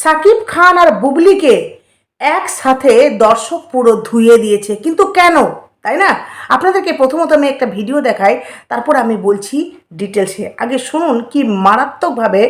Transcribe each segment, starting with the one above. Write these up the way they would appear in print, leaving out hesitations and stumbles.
সাকিব খান আর বুবলিকে একসাথে দর্শক পুরো ধুয়ে দিয়েছে, কিন্তু কেন, তাই না? আপনাদেরকে প্রথমত আমি একটা ভিডিও দেখাই, তারপর আমি বলছি ডিটেলসে। আগে শুনুন কি মারাত্মকভাবে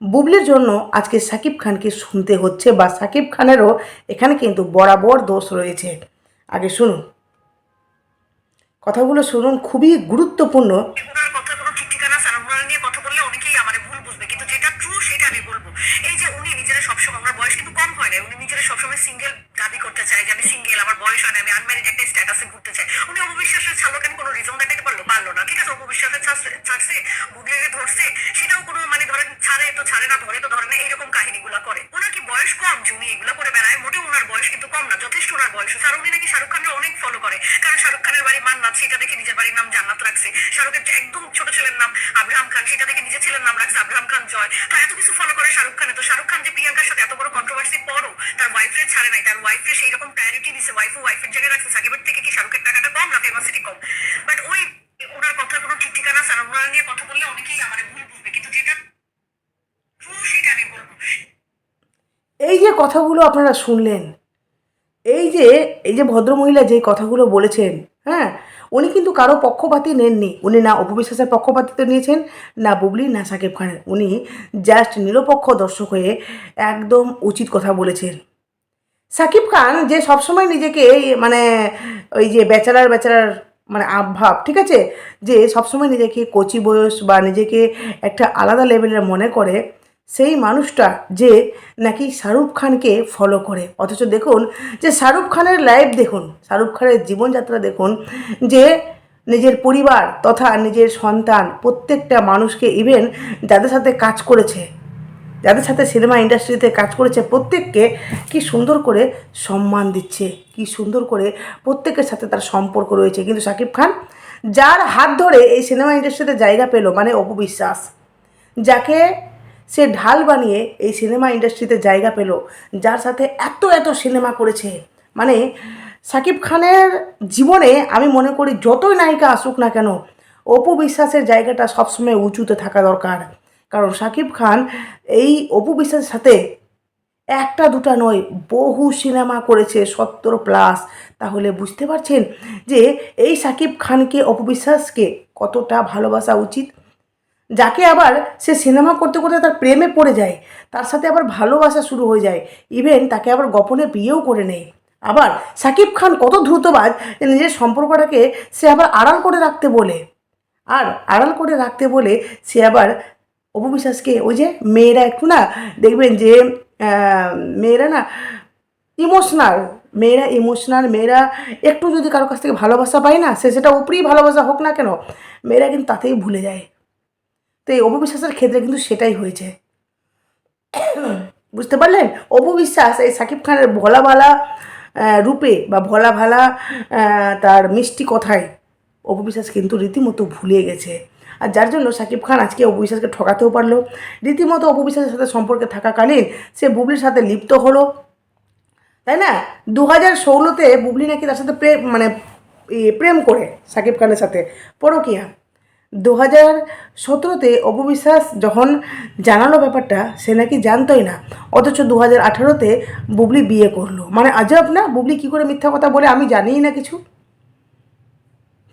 বুবলির জন্য আজকে সাকিব খানকে শুনতে হচ্ছে, বা সাকিব খানেরও এখানে কিন্তু বরাবর দোষ রয়েছে। আগে শুনুন, কথাগুলো শুনুন, খুবই গুরুত্বপূর্ণ। ওনার কথা কোনো ঠিক ঠিকানা আছে না। ওনার নিয়ে কথা বললে অনেকেই আমারে ভুল বুঝবে, কিন্তু যেটা ট্রু সেটা আমি বলবো। এই যে উনি নিজেরা সবসময়, ওনার বয়স কিন্তু কম হয় না, উনি নিজেরা সবসময় সিঙ্গেল দাবি করতে চায় যে আমি সিঙ্গেল, আমার বয়স হয় না, আমি আনম্যারিড একটা স্ট্যাটাসে ঘুরতে চাই। উনি অপবিশ্বাসের ছাড়লো কেন? কোনো রিজন দেখাতে পারলো না। ঠিক আছে, অপবিশ্বাসের ছাড়ছে, বুবলিকে ধরছে, সেটাও কোনো মানে ধরেন ছাড়ে তো ছাড়ে না, ধরে তো ধরে না, এইরকম কাহিনীগুলো করে। ওনার কি বয়স কম যে উনি এগুলো করে বেড়ায়? মোটেও ওনার বয়স কিন্তু কম না, যথেষ্ট ওনার বয়স হচ্ছে। আর উনি নাকি শাহরুখ খানকে অনেক ফলো করে, কারণ শাহরুখ খানের বাড়ি মান্নাত, সেটা দেখে নিজের বাড়ির নাম জান্নাত রাখছে। শাহরুখের একদম ছোট ছেলের নাম আব্রাহাম খান, সেটা দেখে নিজের ছেলের নাম রাখছে আব্রাহাম খান জয়। তো এত কিছু ফলো করে শাহরুখ খানে। তো শাহরুখ খান যে প্রিয়াঙ্কার সাথে এত বড় কন্ট্রোভার্সি পরও তার ওয়াইফের ছাড়ে নাই, তার ওয়াইফের সেই রকম প্রায়োরিটি দিছে, ওয়াইফের জায়গায় রাখছে। সাকিবের থেকে কি শাহরুখের টাকাটা কম না ফেমাসিটি কম? বাট ওই ওনার কথার কোনো ঠিক ঠিকানা আছে না। ওনার নিয়ে কথা বললে অনেকেই আমার ভুল বুঝবে, কিন্তু যেটা ট্রু সেটা আমি বলবো। এই যে কথাগুলো আপনারা শুনলেন, এই যে এই যে ভদ্রমহিলা যে কথাগুলো বলেছেন, হ্যাঁ, উনি কিন্তু কারো পক্ষপাতই নেননি। উনি না অপু বিশ্বাসের পক্ষপাতিত্ব নিয়েছেন, না বুবলি, না সাকিব খানের। উনি জাস্ট নিরপেক্ষ দর্শক হয়ে একদম উচিত কথা বলেছেন। সাকিব খান যে সবসময় নিজেকে মানে ওই যে ব্যাচেলার ব্যাচেলার মানে আবভাব, ঠিক আছে, যে সবসময় নিজেকে কচি বয়স বা নিজেকে একটা আলাদা লেভেলের মনে করে, সেই মানুষটা যে নাকি শাহরুখ খানকে ফলো করে। অথচ দেখুন যে শাহরুখ খানের লাইফ দেখুন, শাহরুখ খানের জীবনযাত্রা দেখুন, যে নিজের পরিবার তথা নিজের সন্তান প্রত্যেকটা মানুষকে, ইভেন যাদের সাথে কাজ করেছে, যাদের সাথে সিনেমা ইন্ডাস্ট্রিতে কাজ করেছে, প্রত্যেককে কি সুন্দর করে সম্মান দিচ্ছে, কি সুন্দর করে প্রত্যেকের সাথে তার সম্পর্ক রয়েছে। কিন্তু শাকিব খান, যার হাত ধরে এই সিনেমা ইন্ডাস্ট্রিতে জায়গা পেল, মানে অপু বিশ্বাস, যাকে সে ঢাল বানিয়ে এই সিনেমা ইন্ডাস্ট্রিতে জায়গা পেল, যার সাথে এত এত সিনেমা করেছে, মানে শাকিব খানের জীবনে আমি মনে করি যতই নায়িকা আসুক না কেন, অপু বিশ্বাসের জায়গাটা সবসময় উঁচুতে থাকা দরকার। কারণ শাকিব খান এই অপু বিশ্বাসের সাথে একটা দুটা নয়, বহু সিনেমা করেছে, 70+। তাহলে বুঝতে পারছেন যে এই শাকিব খানকে, অপু বিশ্বাসকে কতটা ভালোবাসা উচিত। যাকে আবার সে সিনেমা করতে করতে তার প্রেমে পড়ে যায়, তার সাথে আবার ভালোবাসা শুরু হয়ে যায়, ইভেন তাকে আবার গোপনে বিয়েও করে নেয়। আবার শাকিব খান কত দ্রুতবাজ, নিজের সম্পর্কটাকে সে আবার আড়াল করে রাখতে বলে, আর আড়াল করে রাখতে বলে সে আবার অপু বিশ্বাসকে, ওই যে মেয়েরা একটু না দেখবেন যে মেয়েরা না ইমোশনাল, মেয়েরা ইমোশনাল, মেয়েরা একটু যদি কারো কাছ থেকে ভালোবাসা পায় না, সে সেটা উপরেই ভালোবাসা হোক না কেন, মেয়েরা কিন্তু তাতেই ভুলে যায়। তো এই অপু বিশ্বাসের ক্ষেত্রে কিন্তু সেটাই হয়েছে। বুঝতে পারলেন? অপু বিশ্বাস এই সাকিব খানের ভোলা ভালা রূপে বা ভোলা ভালা তার মিষ্টি কথায় অপু বিশ্বাস কিন্তু রীতিমতো ভুলে গেছে। আর যার জন্য সাকিব খান আজকে অপু বিশ্বাসকে ঠকাতেও পারলো। রীতিমতো অপু বিশ্বাসের সাথে সম্পর্কে থাকাকালীন সে বুবলির সাথে লিপ্ত হলো, তাই না? 2016-তে বুবলি নাকি তার সাথে প্রেম করে সাকিব খানের সাথে পরকীয়া। 2017-তে অপু বিশ্বাস যখন জানালো ব্যাপারটা, সে নাকি জানতোই না। অথচ 2018-তে বুবলি বিয়ে করলো। মানে আজব না, বুবলি কী করে মিথ্যা কথা বলে, আমি জানিই না কিছু,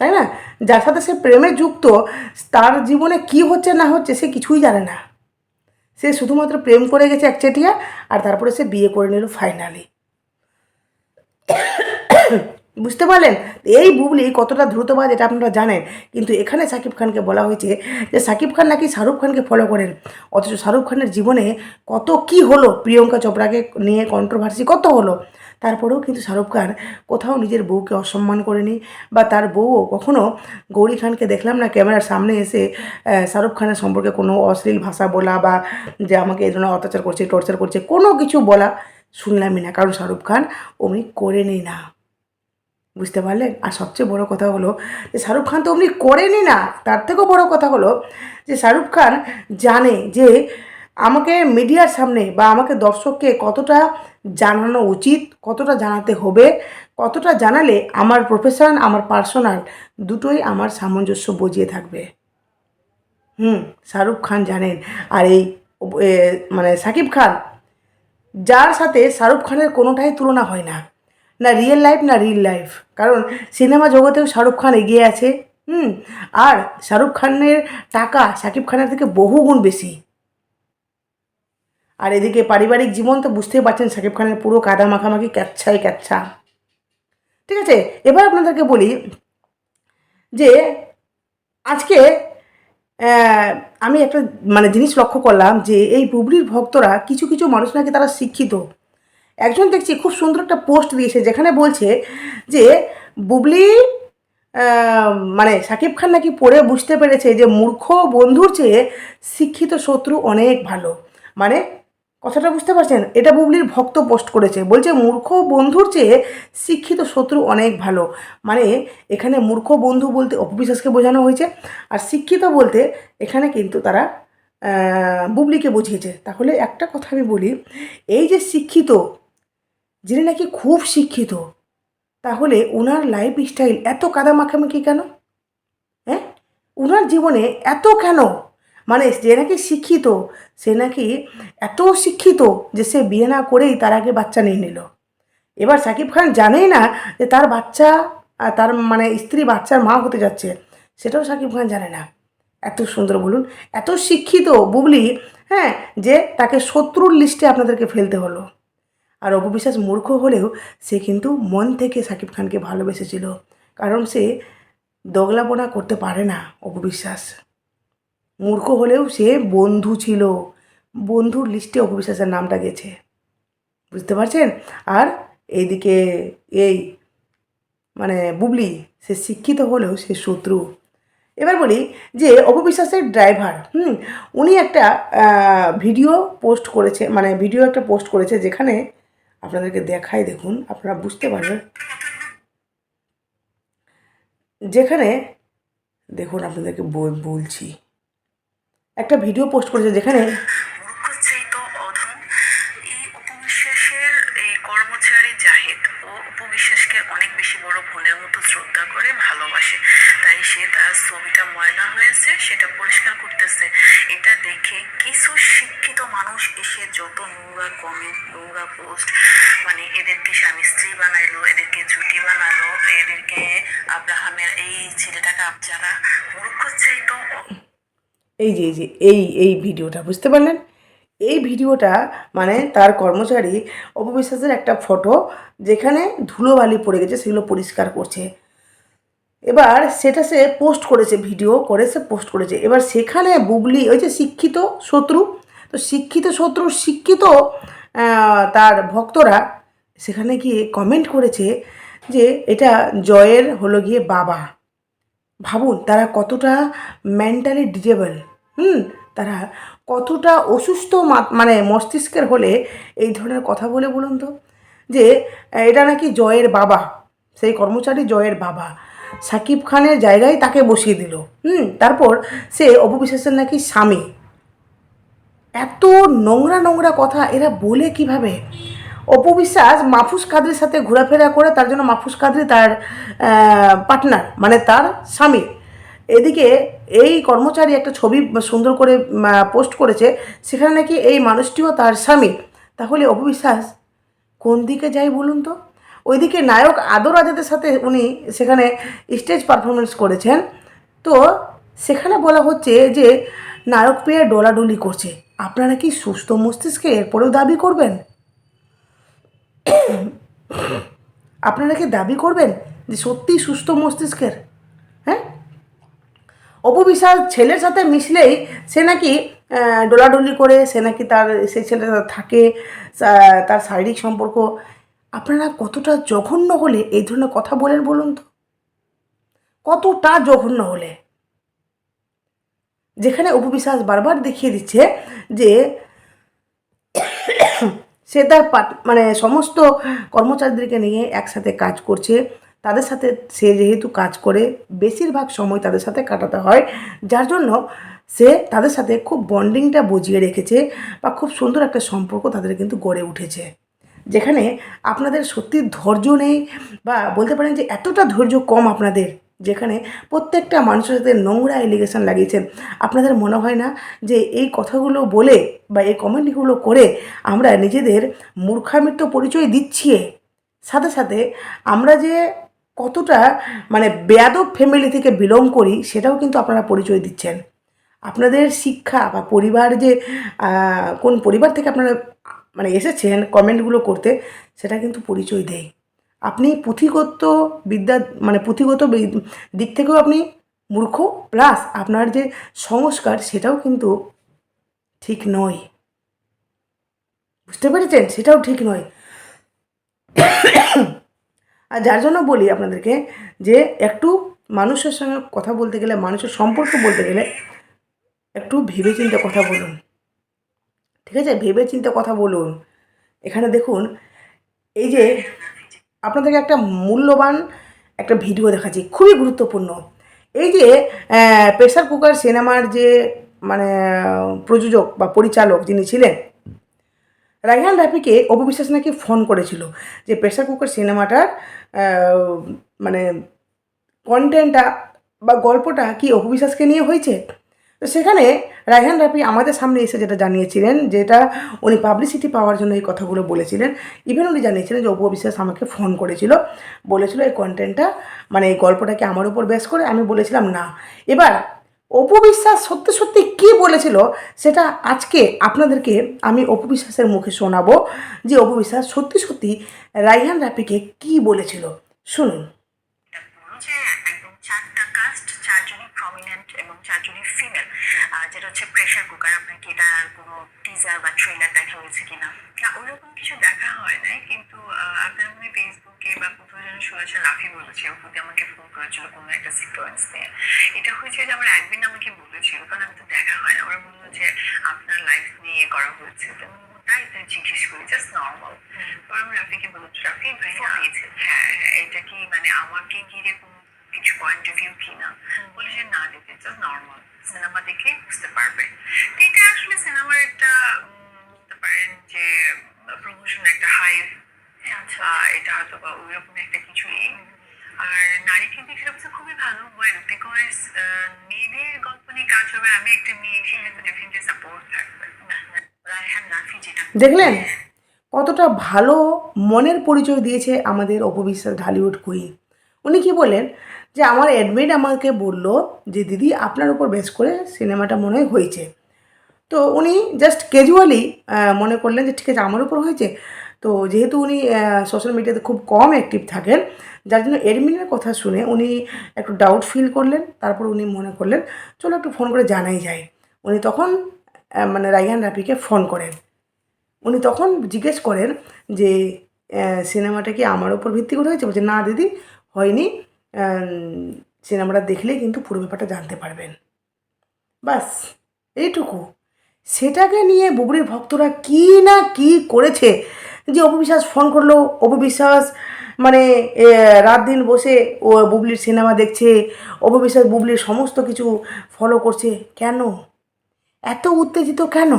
তাই না? যার সাথে সে প্রেমে যুক্ত, তার জীবনে কি হচ্ছে না হচ্ছে সে কিছুই জানে না। সে শুধুমাত্র প্রেম করে গেছে একচেটিয়া, আর তারপরে সে বিয়ে করে নিল ফাইনালি। বুঝতে পারলেন? এই বুবলি কতটা দ্রুতবাজ এটা আপনারা জানেন। কিন্তু এখানে সাকিব খানকে বলা হয়েছে যে সাকিব খান নাকি শাহরুখ খানকে ফলো করেন। অথচ শাহরুখ খানের জীবনে কত কি হলো, প্রিয়ঙ্কা চোপড়াকে নিয়ে কন্ট্রোভার্সি কত হলো, তারপরেও কিন্তু শাহরুখ খান কোথাও নিজের বউকে অসম্মান করেনি, বা তার বউও কখনো গৌরী খানকে দেখলাম না ক্যামেরার সামনে এসে শাহরুখ খানের সম্পর্কে কোনো অশ্লীল ভাষা বলা, বা যে আমাকে এই ধরনের অত্যাচার করছে, টর্চার করছে, কোনো কিছু বলা শুনলামই না। কারণ শাহরুখ খান অমনি করেনি না। বুঝতে পারলেন? আর সবচেয়ে বড় কথা হলো যে শাহরুখ খান তো অমনি করেনি না, তার থেকেও বড় কথা হলো যে শাহরুখ খান জানে যে আমাকে মিডিয়ার সামনে বা আমাকে দর্শককে কতটা জানানো উচিত, কতটা জানাতে হবে, কতটা জানালে আমার প্রফেশন, আমার পার্সোনাল দুটোই আমার সামঞ্জস্য বজিয়ে থাকবে। শাহরুখ খান জানেন। আর এই মানে সাকিব খান যার সাথে শাহরুখ খানের কোনোটাই তুলনা হয় না, না রিয়েল লাইফ না রিল লাইফ। কারণ সিনেমা জগতেও শাহরুখ খান এগিয়ে আছে। আর শাহরুখ খানের টাকা শাকিব খানের থেকে বহুগুণ বেশি। আর এদিকে পারিবারিক জীবন তো বুঝতেই পারছেন, শাকিব খানের পুরো কাদা মাখামাখি, ক্যাচ্ছাই ক্যাচ্ছা। ঠিক আছে, এবার আপনাদেরকে বলি যে আজকে আমি একটা জিনিস লক্ষ্য করলাম যে এই বুবলির ভক্তরা কিছু কিছু মানুষ নাকি তারা শিক্ষিত। একজন দেখছি খুব সুন্দর একটা পোস্ট দিয়েছে যেখানে বলছে যে বুবলি শাকিব খান নাকি পড়ে বুঝতে পেরেছে যে মূর্খ বন্ধুর চেয়ে শিক্ষিত শত্রু অনেক ভালো। কথাটা বুঝতে পারছেন? এটা বুবলির ভক্ত পোস্ট করেছে, বলছে মূর্খ বন্ধুর চেয়ে শিক্ষিত শত্রু অনেক ভালো। এখানে মূর্খ বন্ধু বলতে অপবিশ্বাসকে বোঝানো হয়েছে, আর শিক্ষিত বলতে এখানে কিন্তু তারা বুবলিকে বুঝিয়েছে। তাহলে একটা কথা আমি বলি, এই যে শিক্ষিত, যিনি নাকি খুব শিক্ষিত, তাহলে ওনার লাইফ স্টাইল এত কাদা মাখামাখি কেন? হ্যাঁ, ওনার জীবনে এত কেন? যে নাকি শিক্ষিত, সে নাকি এত শিক্ষিত যে সে বিয়ে না করেই তার আগে বাচ্চা নিয়ে নিল। এবার শাকিব খান জানেই না যে তার বাচ্চা, তার স্ত্রী বাচ্চার মা হতে যাচ্ছে, সেটাও শাকিব খান জানে না। এত সুন্দর বলুন, এত শিক্ষিত বুবলি, হ্যাঁ, যে তাকে শত্রুর লিস্টে আপনাদেরকে ফেলতে হলো। আর অপু বিশ্বাস মূর্খ হলেও সে কিন্তু মন থেকে শাকিব খানকে ভালোবেসেছিল, কারণ সে দোগলাপনা করতে পারে না। অপু বিশ্বাস মূর্খ হলেও সে বন্ধু ছিল, বন্ধুর লিস্টে অপু বিশ্বাসের নামটা গেছে, বুঝতে পারছেন? আর এইদিকে এই বুবলি, সে শিক্ষিত হলেও সে শত্রু। এবার বলি যে অপু বিশ্বাসের ড্রাইভার, উনি একটা ভিডিও পোস্ট করেছে, ভিডিও একটা পোস্ট করেছে যেখানে আপনাদেরকে দেখাই, দেখুন আপনারা বুঝতে পারবেন। যেখানে দেখুন আপনাদেরকে বলছি, একটা ভিডিও পোস্ট করেছে যেখানে কর্মচারী জাহিদ ও উপবিশ্বাসকে অনেক বেশি বড় বোনের মতো শ্রদ্ধা করে ভালোবাসে, তাই সে তার ছবিটা ময়লা হয়েছে সেটা পরিষ্কার করতেছে। এটা দেখে কিছু শিক্ষিত মানুষ এসে যত নোংরা কমেন্ট, নোংরা পোস্ট, এদেরকে স্বামী স্ত্রী বানাইলো, এদেরকে জুটি বানালো, এদেরকে আব্রাহামের এই ছেলেটাকে যারা মূর্খ চাইতো। এই যে এই ভিডিওটা বুঝতে পারলেন? এই ভিডিওটা তার কর্মচারী অপবিশ্বাসের একটা ফটো, যেখানে ধুলোবালি পড়ে গেছে, সেগুলো পরিষ্কার করছে। এবার সেটা সে পোস্ট করেছে, ভিডিও করে সে পোস্ট করেছে। এবার সেখানে বুবলি, ওই যে শিক্ষিত শত্রু, তো শিক্ষিত শত্রু শিক্ষিত তার ভক্তরা সেখানে গিয়ে কমেন্ট করেছে যে এটা জয়ের হলো গিয়ে বাবা। ভাবুন তারা কতটা মেন্টালি ডিজেবল, তারা কতটা অসুস্থ মস্তিষ্কের হলে এই ধরনের কথা বলে, বলুন তো। যে এটা নাকি জয়ের বাবা, সেই কর্মচারী জয়ের বাবা, শাকিব খানের জায়গায় তাকে বসিয়ে দিল। তারপর সে অপু বিশ্বাসের নাকি স্বামী। এত নোংরা নোংরা কথা এরা বলে কিভাবে? অপু বিশ্বাস মাহফুজ কাদরির সাথে ঘোরাফেরা করে, তার জন্য মাহফুজ কাদরি তার পার্টনার, তার স্বামী। এদিকে এই কর্মচারী একটা ছবি সুন্দর করে পোস্ট করেছে, সেখানে নাকি এই মানুষটিও তার স্বামী। তাহলে অপু বিশ্বাস কোন দিকে যায় বলুন তো? ওইদিকে নায়ক আদর আজাদের সাথে উনি সেখানে স্টেজ পারফরমেন্স করেছেন, তো সেখানে বলা হচ্ছে যে নায়ক পেয়ে ডলাডলি করছে। আপনারা কি সুস্থ মস্তিষ্কে এরপরেও দাবি করবেন? আপনারা কি দাবি করবেন যে সত্যিই সুস্থ মস্তিষ্কের? হ্যাঁ, অপু বিশ্বাস ছেলের সাথে মিশলেই সে নাকি ডোলাডলি করে, সে নাকি সেই ছেলের সাথে থাকে, তার শারীরিক সম্পর্ক। আপনারা কতটা জঘন্য হলে এই ধরনের কথা বলেন বলুন তো? কতটা জঘন্য হলে? যেখানে অপু বিশ্বাস বারবার দেখিয়ে দিচ্ছে যে সে তার সমস্ত কর্মচারীদেরকে নিয়ে একসাথে কাজ করছে, তাদের সাথে সে যেহেতু কাজ করে বেশিরভাগ সময় তাদের সাথে কাটাতে হয়, যার জন্য সে তাদের সাথে খুব বন্ডিংটা বজিয়ে রেখেছে, বা খুব সুন্দর একটা সম্পর্ক তাদের কিন্তু গড়ে উঠেছে। যেখানে আপনাদের সত্যি ধৈর্য নেই, বা বলতে পারেন যে এতটা ধৈর্য কম আপনাদের, যেখানে প্রত্যেকটা মানুষের সাথে নোংরা এলিগেশন লাগিয়েছেন। আপনাদের মনে হয় না যে এই কথাগুলো বলে বা এই কমেন্টগুলো করে আমরা নিজেদের মূর্খামির তো পরিচয় দিচ্ছি, সাথে সাথে আমরা যে কতটা মানে বেয়াদব ফ্যামিলি থেকে বিলং করি সেটাও কিন্তু আপনারা পরিচয় দিচ্ছেন। আপনাদের শিক্ষা বা পরিবার যে কোন পরিবার থেকে আপনারা মানে এসেছেন কমেন্টগুলো করতে, সেটা কিন্তু পরিচয় দেয়। আপনি পুঁথিগত বিদ্যা মানে পুঁথিগত দিক থেকেও আপনি মূর্খ, প্লাস আপনার যে সংস্কার সেটাও কিন্তু ঠিক নয়। বুঝতে পেরেছেন? সেটাও ঠিক নয়। আর যার জন্য বলি আপনাদেরকে যে একটু মানুষের সঙ্গে কথা বলতে গেলে, মানুষের সম্পর্ক বলতে গেলে একটু ভেবেচিন্তে কথা বলুন, ঠিক আছে? ভেবেচিন্তে কথা বলুন। এখানে দেখুন, এই যে আপনাদেরকে একটা মূল্যবান একটা ভিডিও দেখাচ্ছি, খুবই গুরুত্বপূর্ণ। এই যে প্রেসার কুকার সিনেমার যে মানে প্রযোজক বা পরিচালক যিনি ছিলেন, রায়হান রাফিকে অপু বিশ্বাস নাকি ফোন করেছিল যে প্রেসার কুকার সিনেমাটার মানে কন্টেন্টটা বা গল্পটা কি অপু বিশ্বাসকে নিয়ে হয়েছে। তো সেখানে রায়হান রাফি আমাদের সামনে এসে যেটা জানিয়েছিলেন, যেটা উনি পাবলিসিটি পাওয়ার জন্য এই কথাগুলো বলেছিলেন, ইভেন উনি জানিয়েছিলেন যে অপু বিশ্বাস আমাকে ফোন করেছিল, বলেছিল এই কন্টেন্টটা মানে এই গল্পটাকে আমার উপর বেস করে। আমি বলেছিলাম না। এবার অপু বিশ্বাস সত্যি সত্যি কী বলেছিল সেটা আজকে আপনাদেরকে আমি অপু বিশ্বাসের মুখে শোনাবো, যে অপু বিশ্বাস সত্যি সত্যি রায়হান রাফিকে কী বলেছিল, শুনুন। যে একদম 4টা কাস্ট, 4জনই প্রমিনেন্ট এবং 4জনই ফিমেল, যেটা হচ্ছে প্রেসার কুকার। আপনার কি এটা কোনো টিজার বা ট্রেলার দেখা হয়েছে কিনা? না, ওরকম কিছু দেখা হয় নাই, কিন্তু আপনার মনে ফেসবুকে বা কোথাও যেন শুনেছেন লাফি বলেছে ওপতি আমাকে ফোন করেছিল কোনো একটা সিকোয়েন্স নিয়ে। এটা হয়েছে যে আমার একদিন আমাকে বলেছিল, কারণ আমি তো দেখা হয় না। ওরা বললো যে আপনার লাইফ নিয়ে করা হয়েছে, তো তাই জিজ্ঞেস করি জাস্ট নর্মাল। পর আমি রাফিকে বলছি, রাফি ভাই হ্যাঁ হ্যাঁ এটা কি মানে আমাকে ঘিরে কোনো কিছু পয়েন্ট অফ ভিউ কিনা? বলে যে না দিদি জাস্ট নর্মাল, সিনেমা দেখে বুঝতে পারবে। তো এটা আসলে সিনেমার একটা বলতে পারেন যে প্রমোশন, একটা হাইপ। আচ্ছা, এটা হয়তো বা ওইরকম একটা কিছুই। আর নারী কেন্দ্রিক সবচেয়ে খুবই ভালো ওয়েল, বিকজ মেয়েদের গল্প নিয়ে কাজ হবে। আমি একটা মেয়ে, সেখানে ডেফিনেটলি সাপোর্ট থাকবে। রায়হান রাফি যেটা দেখলেন কতটা ভালো মনের পরিচয় দিয়েছে আমাদের অপু বিশ্বাস, ঢালিউড কুইন। উনি কি বললেন যে আমার অ্যাডমিট আমাকে বলল যে দিদি আপনার উপর বেস করে সিনেমাটা মনে হয় হয়েছে। তো উনি জাস্ট ক্যাজুয়ালি মনে করলেন যে ঠিক আছে আমার উপর হয়েছে। তো যেহেতু উনি সোশ্যাল মিডিয়াতে খুব কম অ্যাক্টিভ থাকেন, যার জন্য অ্যাডমিনের কথা শুনে উনি একটু ডাউট ফিল করলেন। তারপর উনি মনে করলেন চলো একটু ফোন করে জানাই যায়। উনি তখন মানে রায়হান রাফিকে ফোন করেন। উনি তখন জিজ্ঞেস করেন যে সিনেমাটা কি আমার ওপর ভিত্তি করে হয়েছে? বলছে না দিদি হয়নি, সিনেমাটা দেখলেই কিন্তু পুরো ব্যাপারটা জানতে পারবেন। বাস এইটুকু। সেটাকে নিয়ে বুবলির ভক্তরা কী না কী করেছে, যে অপু বিশ্বাস ফোন করলো, অপু বিশ্বাস মানে রাত দিন বসে ও বুবলির সিনেমা দেখছে, অপু বিশ্বাস বুবলির সমস্ত কিছু ফলো করছে। কেন এত উত্তেজিত কেন?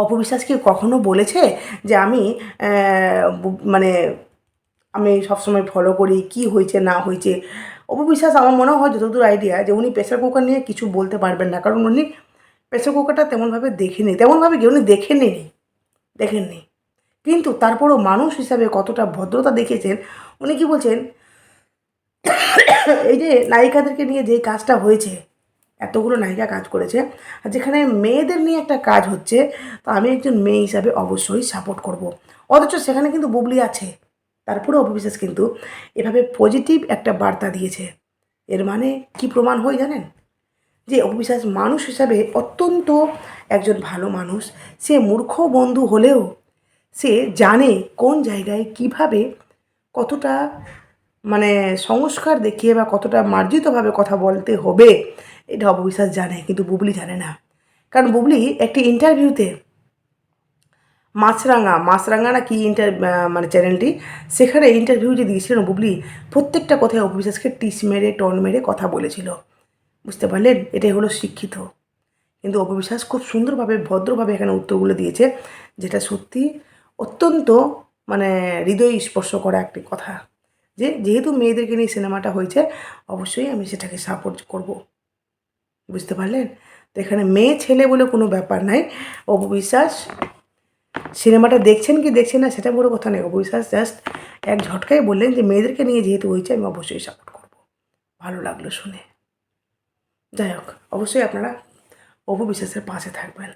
অপু বিশ্বাস কি কখনো বলেছে যে আমি মানে আমি সবসময় ফলো করি কী হয়েছে না হয়েছে? অপু বিশ্বাস আমার মনে হয় যতদূর আইডিয়া যে উনি প্রেসার কুকার নিয়ে কিছু বলতে পারবেন না, কারণ উনি প্রেসার কুকারটা তেমনভাবে দেখেনি, তেমনভাবে কি উনি দেখেননি। কিন্তু তারপরও মানুষ হিসাবে কতটা ভদ্রতা দেখিয়েছেন। উনি কি বলছেন, এই যে নায়িকাদেরকে নিয়ে যে কাজটা হয়েছে, এতগুলো নায়িকা কাজ করেছে, আর যেখানে মেয়েদের নিয়ে একটা কাজ হচ্ছে, তো আমি একজন মেয়ে হিসাবে অবশ্যই সাপোর্ট করব। অথচ সেখানে কিন্তু বুবলি আছে, তারপরে অপু বিশ্বাস কিন্তু এভাবে পজিটিভ একটা বার্তা দিয়েছে। এর মানে কি প্রমাণ হয় জানেন? যে অপু বিশ্বাস মানুষ হিসাবে অত্যন্ত একজন ভালো মানুষ। সে মূর্খ বন্ধু হলেও সে জানে কোন জায়গায় কিভাবে কতটা মানে সংস্কার দেখিয়ে বা কতটা মার্জিতভাবে কথা বলতে হবে, এটা অপু বিশ্বাস জানে, কিন্তু বুবলি জানে না। কারণ বুবলি একটি ইন্টারভিউতে মাছরাঙা না কি মানে চ্যানেলটি, সেখানে ইন্টারভিউ যে দিয়েছিলেন বুবলি, প্রত্যেকটা কথায় অপু বিশ্বাসকে টিস মেরে টন মেরে কথা বলেছিল। বুঝতে পারলেন? এটাই হলো শিক্ষিত। কিন্তু অপু বিশ্বাস খুব সুন্দরভাবে ভদ্রভাবে এখানে উত্তরগুলো দিয়েছে, যেটা সত্যি অত্যন্ত মানে হৃদয় স্পর্শ করা একটি কথা। যে যেহেতু মেয়েদেরকে নিয়ে সিনেমাটা হয়েছে অবশ্যই আমি সেটাকে সাপোর্ট করব। বুঝতে পারলেন? তো এখানে মেয়ে ছেলে বলে কোনো ব্যাপার নাই। অপু বিশ্বাস সিনেমাটা দেখছেন কি দেখছেন না সেটা বড় কথা নেই। অপু বিশ্বাস জাস্ট এক ঝটকায় বললেন যে মেয়েদেরকে নিয়ে যেহেতু হয়েছে আমি অবশ্যই সাপোর্ট করব। ভালো লাগলো শুনে। যাই হোক, অবশ্যই আপনারা অপু বিশ্বাসের পাশে থাকবেন।